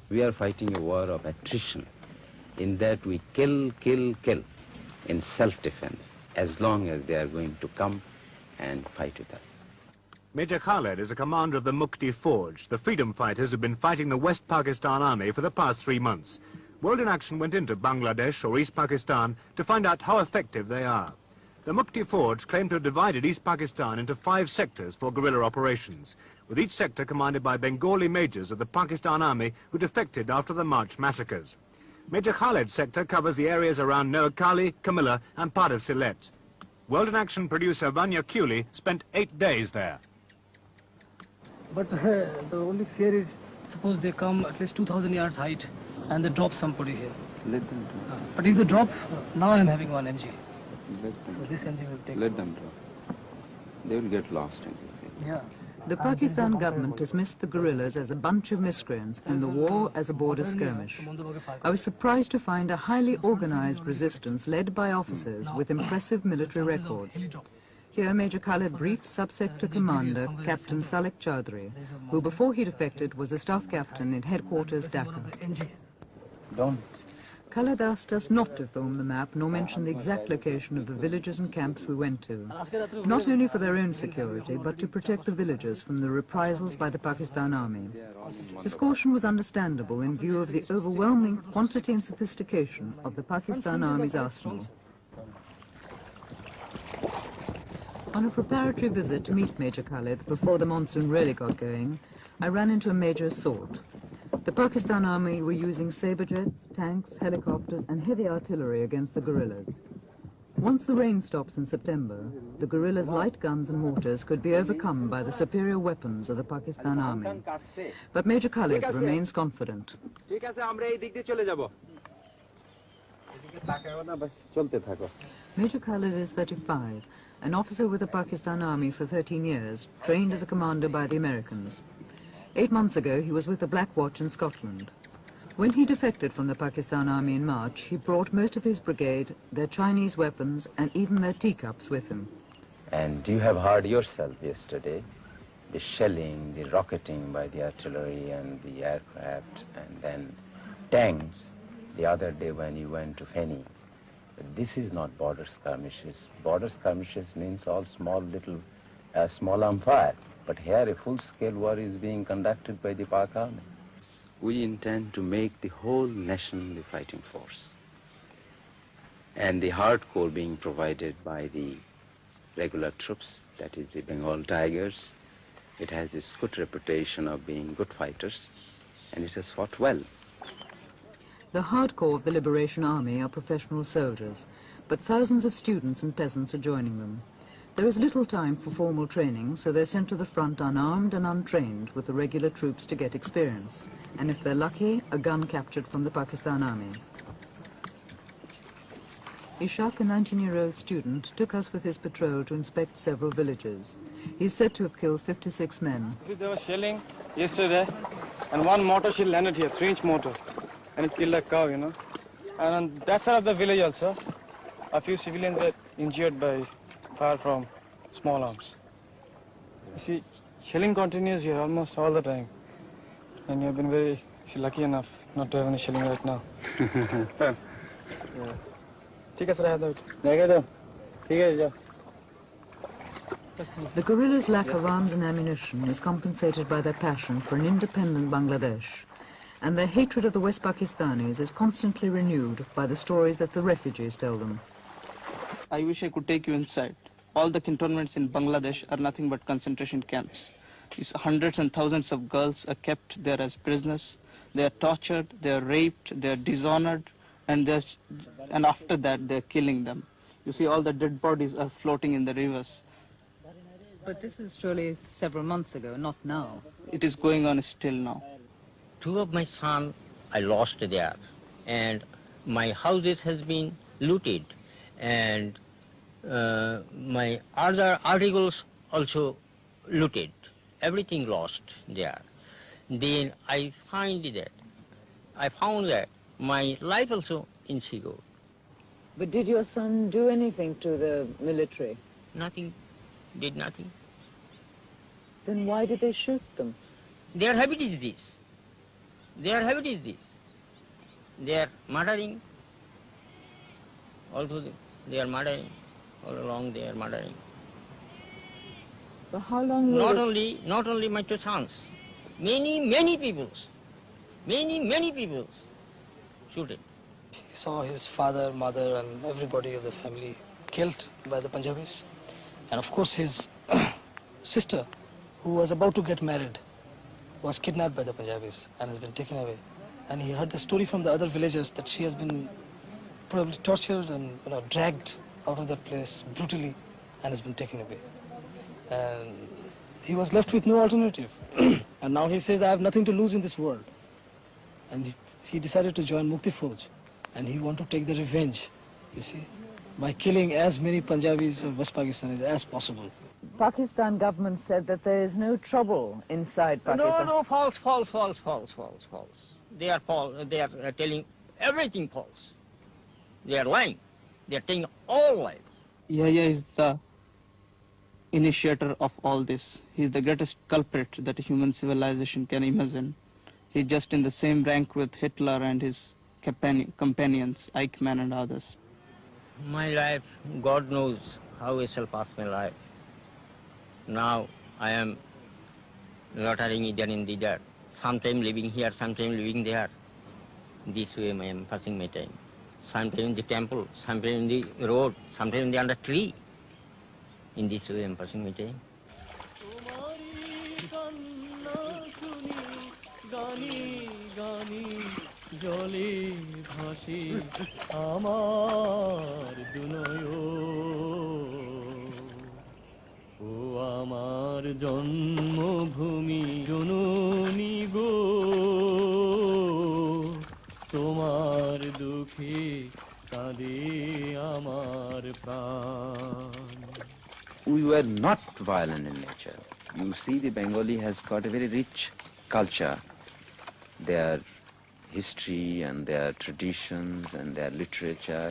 We are fighting a war of attrition, in that we kill in self-defense, as long as they are going to come and fight with us. Major Khaled is a commander of the Mukti Forge, the freedom fighters who've been fighting the West Pakistan Army for the past 3 months. World in Action went into Bangladesh or East Pakistan to find out how effective they are. The Mukti Forge claimed to have divided East Pakistan into 5 sectors for guerrilla operations, with each sector commanded by Bengali majors of the Pakistan Army who defected after the March massacres. Major Khaled's sector covers the areas around Noakhali, Kamilla and part of Sylhet. World in Action producer Vanya Cooley spent 8 days there. But the only fear is, suppose they come at least 2,000 yards height and they drop somebody here. Let them drop. But if they drop, now I'm having 1 mg. Let them So this mg will take. Let them drop. They will get lost in this area. Yeah. The Pakistan government dismissed the guerrillas as a bunch of miscreants and the war as a border skirmish. I was surprised to find a highly organized resistance led by officers with impressive military records. Here Major Khaled briefed Subsector Commander Captain Salik Chaudhry, who before he defected was a staff captain in headquarters Dhaka. Don't. Khaled asked us not to film the map nor mention the exact location of the villages and camps we went to, not only for their own security but to protect the villagers from the reprisals by the Pakistan Army. His caution was understandable in view of the overwhelming quantity and sophistication of the Pakistan Army's arsenal. On a preparatory visit to meet Major Khaled before the monsoon really got going, I ran into a major assault. The Pakistan Army were using sabre jets, tanks, helicopters and heavy artillery against the guerrillas. Once the rain stops in September, the guerrillas' light guns and mortars could be overcome by the superior weapons of the Pakistan Army. But Major Khaled remains confident. Major Khaled is 35, an officer with the Pakistan Army for 13 years, trained as a commander by the Americans. 8 months ago, he was with the Black Watch in Scotland. When he defected from the Pakistan Army in March, he brought most of his brigade, their Chinese weapons, and even their teacups with him. And you have heard yourself yesterday, the shelling, the rocketing by the artillery and the aircraft, and then tanks the other day when you went to Feni. But this is not border skirmishes. Border skirmishes means all small arm fire. But here a full-scale war is being conducted by the Pak Army. We intend to make the whole nation the fighting force. And the hardcore being provided by the regular troops, that is the Bengal Tigers. It has its good reputation of being good fighters, and it has fought well. The hardcore of the Liberation Army are professional soldiers, but thousands of students and peasants are joining them. There is little time for formal training, so they're sent to the front unarmed and untrained with the regular troops to get experience. And if they're lucky, a gun captured from the Pakistan Army. Ishaq, a 19-year-old student, took us with his patrol to inspect several villages. He's said to have killed 56 men. There was shelling yesterday, and one mortar shell landed here, 3-inch mortar, and it killed a cow, you know. And on that side of the village also, a few civilians were injured by fire from small arms. You see, shelling continues here almost all the time. And you've been very lucky enough not to have any shelling right now. The guerrillas' lack of arms and ammunition is compensated by their passion for an independent Bangladesh. and their hatred of the West Pakistanis is constantly renewed by the stories that the refugees tell them. I wish I could take you inside. All the cantonments in Bangladesh are nothing but concentration camps. These hundreds and thousands of girls are kept there as prisoners. They are tortured, they are raped, they are dishonored, and after that they are killing them. You see, all the dead bodies are floating in the rivers. But this was surely several months ago, not now. It is going on still now. Two of my sons I lost there, and my houses has been looted, and my other articles also looted. Everything lost there. Then I found that my life also insecure. But did your son do anything to the military? Nothing, did nothing. Then why did they shoot them? Their habit is this. Their habit is this. They are murdering. Also, they are murdering. All along they are murdering. For how long Not only my two sons. Many people shooted. He saw his father, mother, and everybody of the family killed by the Punjabis. And of course his sister, who was about to get married, was kidnapped by the Punjabis and has been taken away. And he heard the story from the other villagers that she has been probably tortured and dragged out of that place brutally and has been taken away. And he was left with no alternative. And now he says, I have nothing to lose in this world. And he decided to join Mukti Fauj. And he wanted to take the revenge, you see, by killing as many Punjabis or West Pakistanis as possible. Pakistan government said that there is no trouble inside Pakistan. No, false. They are false. They are telling everything false. They are lying. They are telling all lies. Yahya is the initiator of all this. He is the greatest culprit that human civilization can imagine. He is just in the same rank with Hitler and his companions, Eichmann and others. My life, God knows how I shall pass my life. Now I am loitering either in the there. Sometime living here, sometime living there. This way I am passing my time. Sometime in the temple, sometime in the road, sometime under tree. In this way I am passing my time. জলে ভাসে আমার দুনয়ন ও আমার জন্মভূমি জননী গো তোমার দুঃখে কাঁদে আমার প্রাণ We were not violent in nature. You see, the Bengali has got a very rich culture. Their history and their traditions and their literature.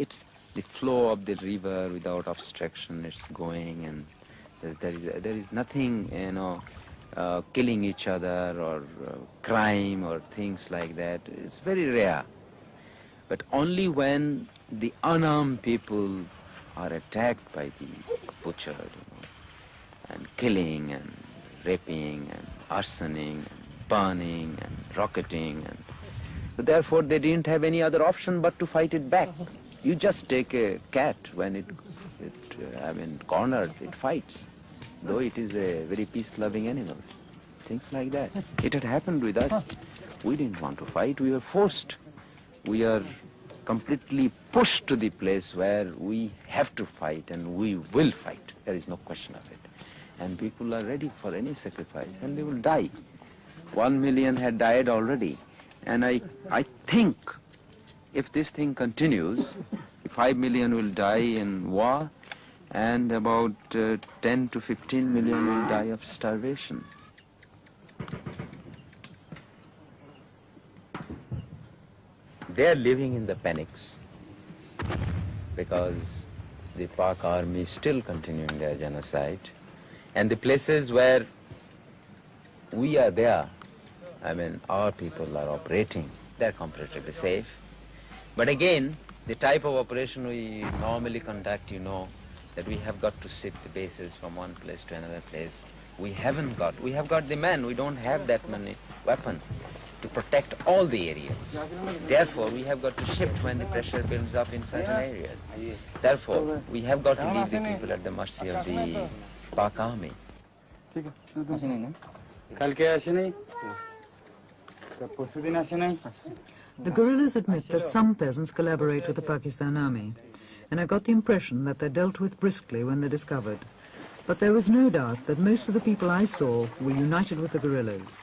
It's the flow of the river without obstruction. It's going, and there is nothing, killing each other or crime or things like that. It's very rare. But only when the unarmed people are attacked by the butchered, and killing and raping and arsoning and burning and rocketing, and so therefore they didn't have any other option but to fight it back. You just take a cat when it cornered, it fights, though it is a very peace-loving animal. Things like that. It had happened with us. We didn't want to fight. We were forced. We are completely pushed to the place where we have to fight, and we will fight. There is no question of it. And people are ready for any sacrifice, and they will die. 1 million had died already. And I think if this thing continues, 5 million will die in war, and about 10 to 15 million will die of starvation. They are living in the panics because the Pak army is still continuing their genocide. And the places where we are there, our people are operating, they're comparatively safe. But again, the type of operation we normally conduct, that we have got to shift the bases from one place to another place. We have got the men, we don't have that many weapons. to protect all the areas. Therefore, we have got to shift when the pressure builds up in certain areas. Therefore, we have got to leave the people at the mercy of the Pak army. The guerrillas admit that some peasants collaborate with the Pakistan army, and I got the impression that they're dealt with briskly when they're discovered. But there was no doubt that most of the people I saw were united with the guerrillas.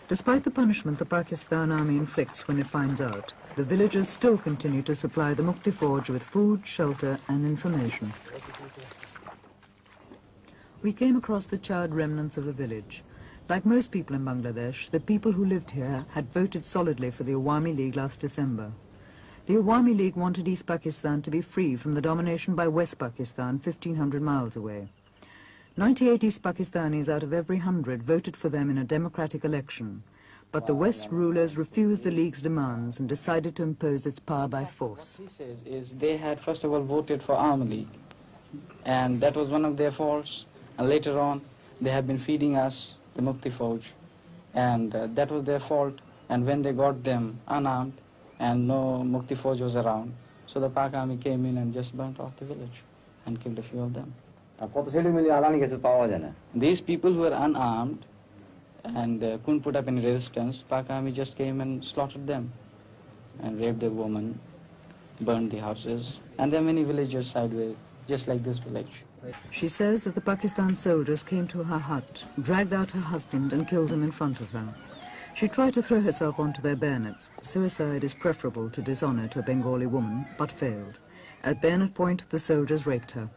Despite the punishment the Pakistan army inflicts when it finds out, the villagers still continue to supply the Mukti Forge with food, shelter and information. We came across the charred remnants of the village. Like most people in Bangladesh, the people who lived here had voted solidly for the Awami League last December. The Awami League wanted East Pakistan to be free from the domination by West Pakistan 1,500 miles away. 98 East Pakistanis out of every 100 voted for them in a democratic election, but the West rulers refused the League's demands and decided to impose its power by force. What he says is they had first of all voted for Awami League, and that was one of their faults, and later on they have been feeding us the Mukti Forge, and that was their fault, and when they got them unarmed and no Mukti Forge was around, so the Pak army came in and just burnt off the village and killed a few of them. These people who were unarmed and couldn't put up any resistance, Pak army just came and slaughtered them and raped the women, burned the houses, and there are many villages sideways, just like this village. She says that the Pakistan soldiers came to her hut, dragged out her husband and killed him in front of her. She tried to throw herself onto their bayonets. Suicide is preferable to dishonor to a Bengali woman, but failed. At bayonet point, the soldiers raped her.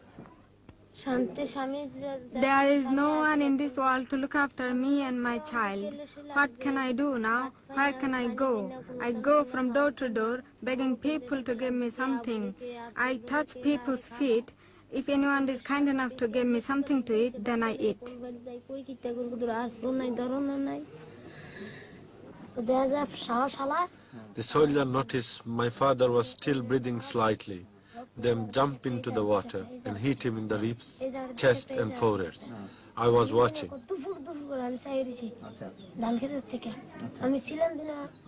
There is no one in this world to look after me and my child. What can I do now? Where can I go? I go from door to door, begging people to give me something. I touch people's feet. If anyone is kind enough to give me something to eat, then I eat. The soldier noticed my father was still breathing slightly. Then jump into the water and hit him in the ribs, chest and forehead. I was watching.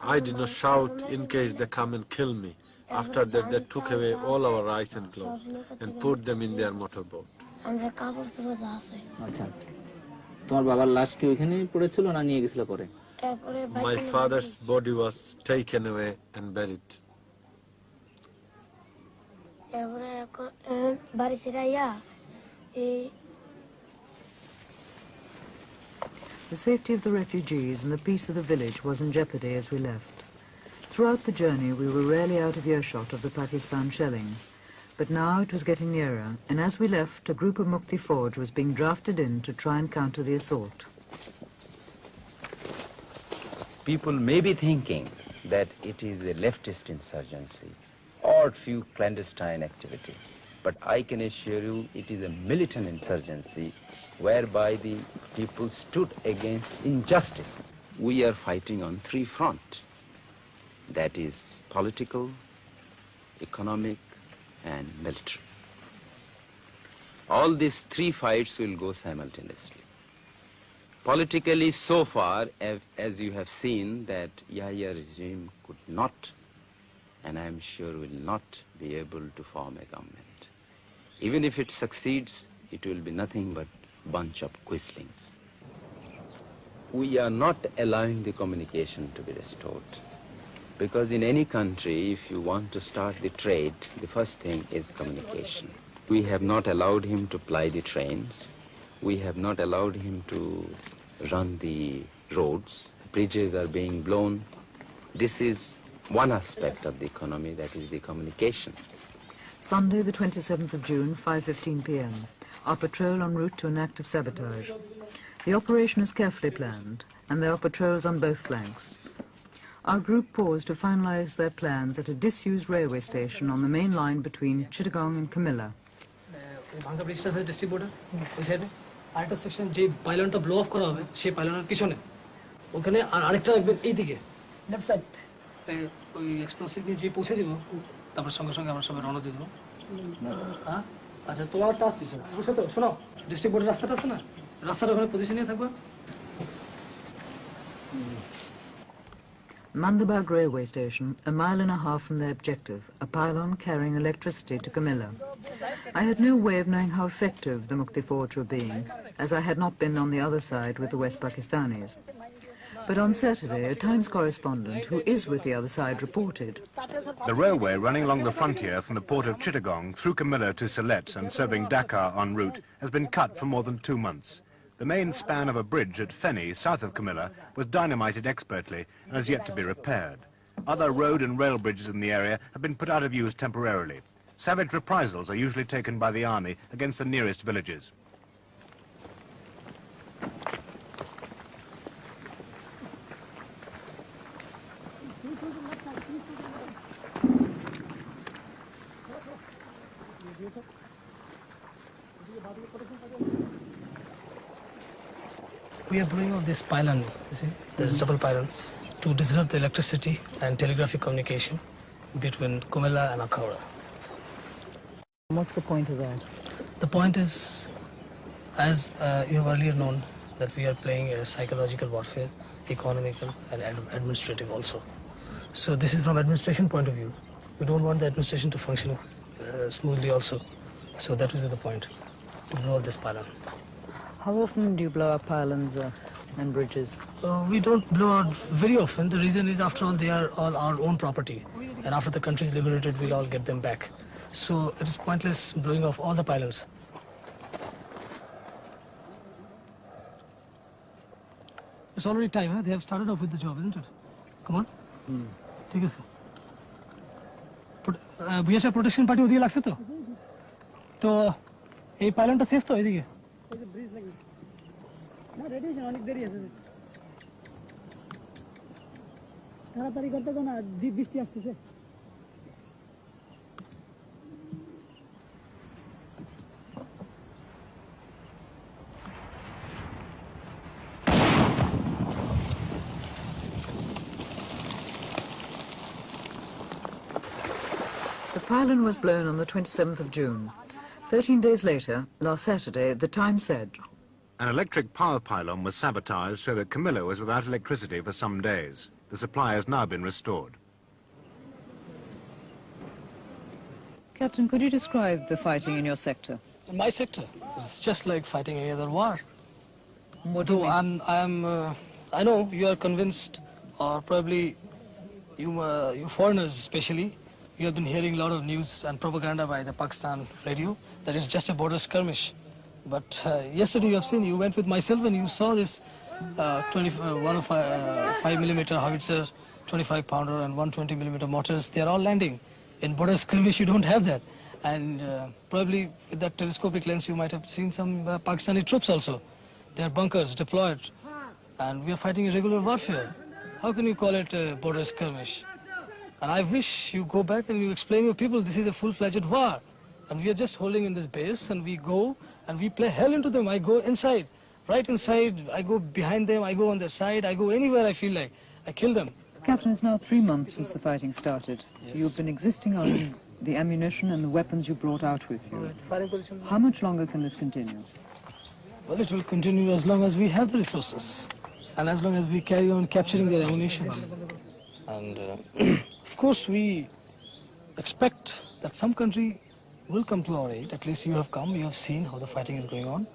I did not shout in case they come and kill me. After that, they took away all our rice and clothes and put them in their motorboat. My father's body was taken away and buried. The safety of the refugees and the peace of the village was in jeopardy as we left. Throughout the journey, we were rarely out of earshot of the Pakistan shelling. But now it was getting nearer, and as we left, a group of Mukti Forge was being drafted in to try and counter the assault. People may be thinking that it is a leftist insurgency or few clandestine activity, but I can assure you it is a militant insurgency whereby the people stood against injustice. We are fighting on three fronts. That is political, economic, and military. All these three fights will go simultaneously. Politically, so far, as you have seen, that Yahya regime could not, and I am sure will not be able to form a government. Even if it succeeds, it will be nothing but bunch of quislings. We are not allowing the communication to be restored. Because in any country, if you want to start the trade, the first thing is communication. We have not allowed him to ply the trains. We have not allowed him to run the roads. Bridges are being blown. This is one aspect of the economy, that is the communication. Sunday, the 27th of June, 5:15 p.m. Our patrol en route to an act of sabotage. The operation is carefully planned, and there are patrols on both flanks. Our group paused to finalize their plans at a disused railway station on the main line between Chittagong and Camilla. ভাঙ্গা ব্রিজটা আছে district boarder ওই সাইডে আরেকটা section যে পাইলনটা blow of করা হবে সেই পাইলনের পিছনে ওখানে আর আরেকটা রাখবেন এইদিকে লেফট সাইড ওই এক্সপ্লোসিভ নিয়ে যে পৌঁছে যাব তারপর সঙ্গে সঙ্গে আমরা সবাই রওনা দিয়ে দেবো হ্যাঁ আচ্ছা তোমার টাস্ক দিছে বুঝছো তো শোনো ডিস্ট্রিক্ট বোর্ডের রাস্তাটা আছে না রাস্তার ওখানে পজিশন নিয়ে থাকবা Mandabag railway station, a mile and a half from their objective, a pylon carrying electricity to Camilla. I had no way of knowing how effective the Mukti Forge were being, as I had not been on the other side with the West Pakistanis. But on Saturday, a Times correspondent who is with the other side reported. The railway running along the frontier from the port of Chittagong through Camilla to Sylhet and serving Dakar en route has been cut for more than 2 months. The main span of a bridge at Feni, south of Camilla, was dynamited expertly and has yet to be repaired. Other road and rail bridges in the area have been put out of use temporarily. Savage reprisals are usually taken by the army against the nearest villages. We are blowing off this pylon, you see, there's a double pylon, to disrupt the electricity and telegraphic communication between Kumela and Akhara. What's the point of that? The point is, as you have earlier known, that we are playing a psychological warfare, economical and administrative also. So this is from administration point of view. We don't want the administration to function smoothly also. So that was the point, to blow up this pylon. How often do you blow up pylons and bridges? We don't blow out very often. The reason is, after all, they are all our own property. And after the country is liberated, we'll all get them back. So it is pointless blowing off all the pylons. It's already time, huh? They have started off with the job, isn't it? Come on. Take it. BSF protection party ওদিকে লাগছে তো তো এই পাইলনটা safe তো এদিকে bridge লাগবে না ready আছে অনেক দেরি আছে তাড়াতাড়ি করতে তো না বৃষ্টি আসছে The pylon was blown on the 27th of June. 13 days later, last Saturday, the Times said, An electric power pylon was sabotaged so that Camilla was without electricity for some days. The supply has now been restored. Captain, could you describe the fighting in your sector? In my sector, it's just like fighting any other war. What do you mean? I know you are convinced, or probably you foreigners especially, you have been hearing a lot of news and propaganda by the Pakistan radio that it's just a border skirmish. But yesterday you have seen, you went with myself and you saw this 5mm howitzer, 25-pounder and 120mm mortars. They are all landing. In border skirmish you don't have that. And probably with that telescopic lens you might have seen some Pakistani troops also. Their bunkers deployed. And we are fighting a regular warfare. How can you call it a border skirmish? And I wish you go back and you explain to people this is a full-fledged war. And we are just holding in this base and we go and we play hell into them. I go inside, right inside, I go behind them, I go on their side, I go anywhere I feel like. I kill them. Captain, it's now 3 months since the fighting started. Yes. You've been existing on the ammunition and the weapons you brought out with you. How much longer can this continue? Well, it will continue as long as we have the resources and as long as we carry on capturing their ammunition. And of course we expect that some country will come to our aid. At least you have come, you have seen how the fighting is going on.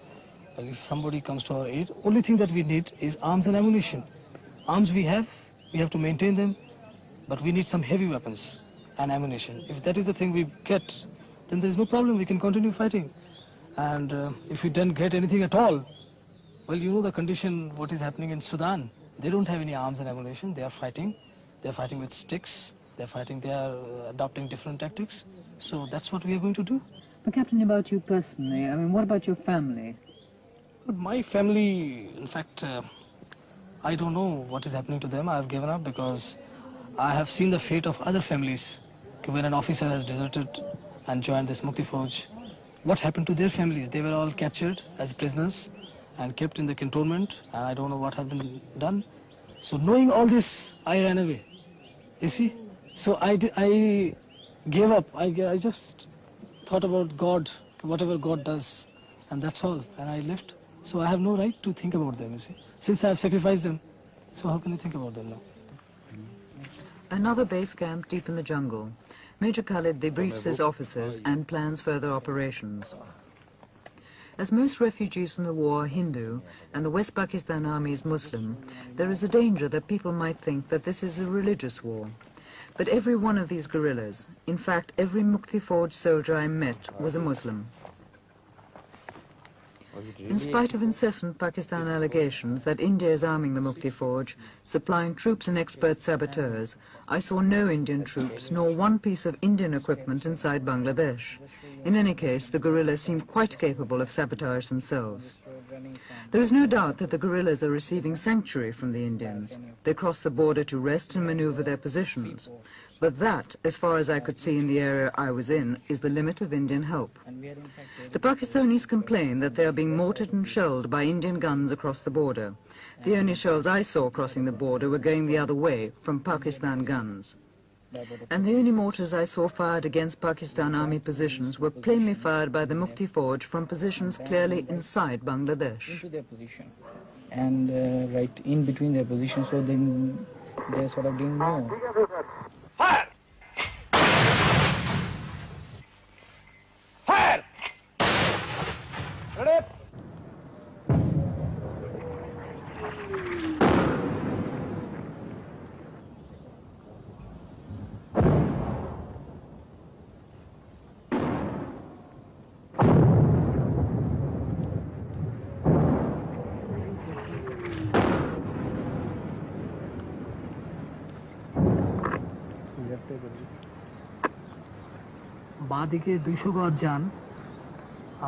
Well, if somebody comes to our aid, only thing that we need is arms and ammunition. Arms we have to maintain them, but we need some heavy weapons and ammunition. If that is the thing we get, then there is no problem, we can continue fighting. And if we don't get anything at all, well, you know the condition, what is happening in Sudan. They don't have any arms and ammunition, they are fighting. They're fighting with sticks, they are adopting different tactics. So that's what we are going to do. But Captain, about you personally, I mean, what about your family? But my family, in fact, I don't know what is happening to them. I have given up because I have seen the fate of other families. When an officer has deserted and joined this Mukti Forge, what happened to their families? They were all captured as prisoners and kept in the cantonment, and I don't know what has been done. So knowing all this, I ran away. You see? So I gave up. I just thought about God, whatever God does, and that's all. And I left. So I have no right to think about them, you see. Since I have sacrificed them, so how can I think about them now? Another base camp deep in the jungle. Major Khalid debriefs his officers and plans further operations. As most refugees from the war are Hindu and the West Pakistan Army is Muslim, there is a danger that people might think that this is a religious war. But every one of these guerrillas, in fact every Mukti Forge soldier I met, was a Muslim. In spite of incessant Pakistan allegations that India is arming the Mukti Forge, supplying troops and expert saboteurs, I saw no Indian troops nor one piece of Indian equipment inside Bangladesh. In any case, the guerrillas seem quite capable of sabotage themselves. There is no doubt that the guerrillas are receiving sanctuary from the Indians. They cross the border to rest and maneuver their positions. But that, as far as I could see in the area I was in, is the limit of Indian help. The Pakistanis complain that they are being mortared and shelled by Indian guns across the border. The only shells I saw crossing the border were going the other way, from Pakistan guns. And the only mortars I saw fired against Pakistan army positions were plainly fired by the Mukti Forge from positions clearly inside Bangladesh. Into their position and right in between their positions, so then they sort of didn't know. Fire! Fire! Ready? বাঁদিকে 200 গজ যান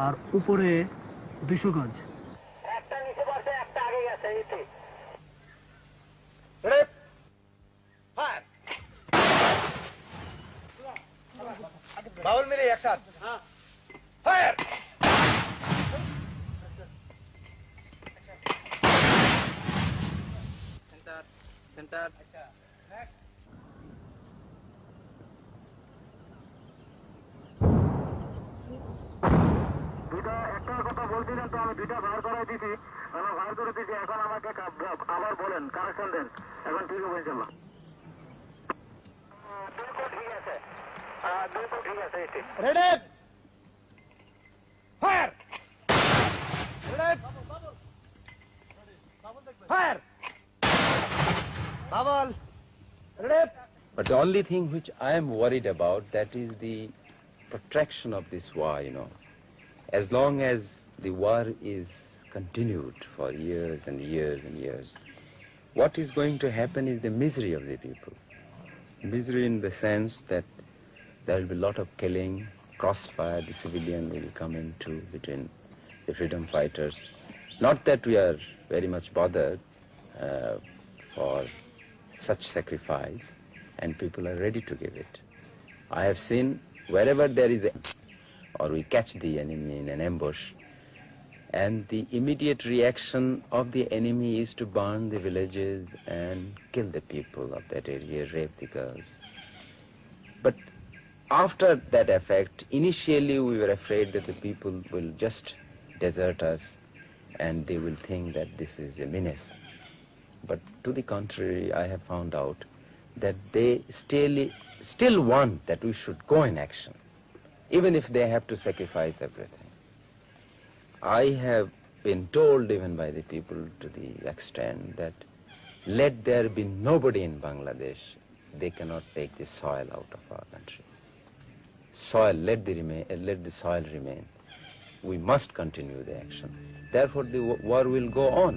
আর উপরে 200 গজ। একটা নিচে পড়ছে, একটা আগে গেছে এতে। রেডি? ফায়ার! বাউল মিলে একসাথে। ফায়ার! Center, center. একটা কথা বলছিলেন তো, আমি দুইটা ভার করে দিছি, আমার ভার করে দিছি, এখন আমাকে আবার বলেন, কানেকশন দেন, এখন ঠিক হবে ইনশাল্লাহ। ঠিক আছে, ঠিক আছে। Ready? Fire! Ready? Fire! Bubble! Ready? But the only thing which I am worried about, that is the protraction of this war, you know. As long as the war is continued for years and years and years, what is going to happen is the misery of the people. Misery in the sense that there will be a lot of killing, crossfire, the civilian will come into between the freedom fighters. Not that we are very much bothered for such sacrifice, and people are ready to give it. I have seen wherever there is or we catch the enemy in an ambush, and the immediate reaction of the enemy is to burn the villages and kill the people of that area, rape the girls. But after that effect, initially we were afraid that the people will just desert us and they will think that this is a menace. But to the contrary, I have found out that they still want that we should go in action, even if they have to sacrifice everything. I have been told even by the people to the extent that let there be nobody in Bangladesh, they cannot take the soil out of our country. Soil, let the soil remain. We must continue the action. Therefore the war will go on.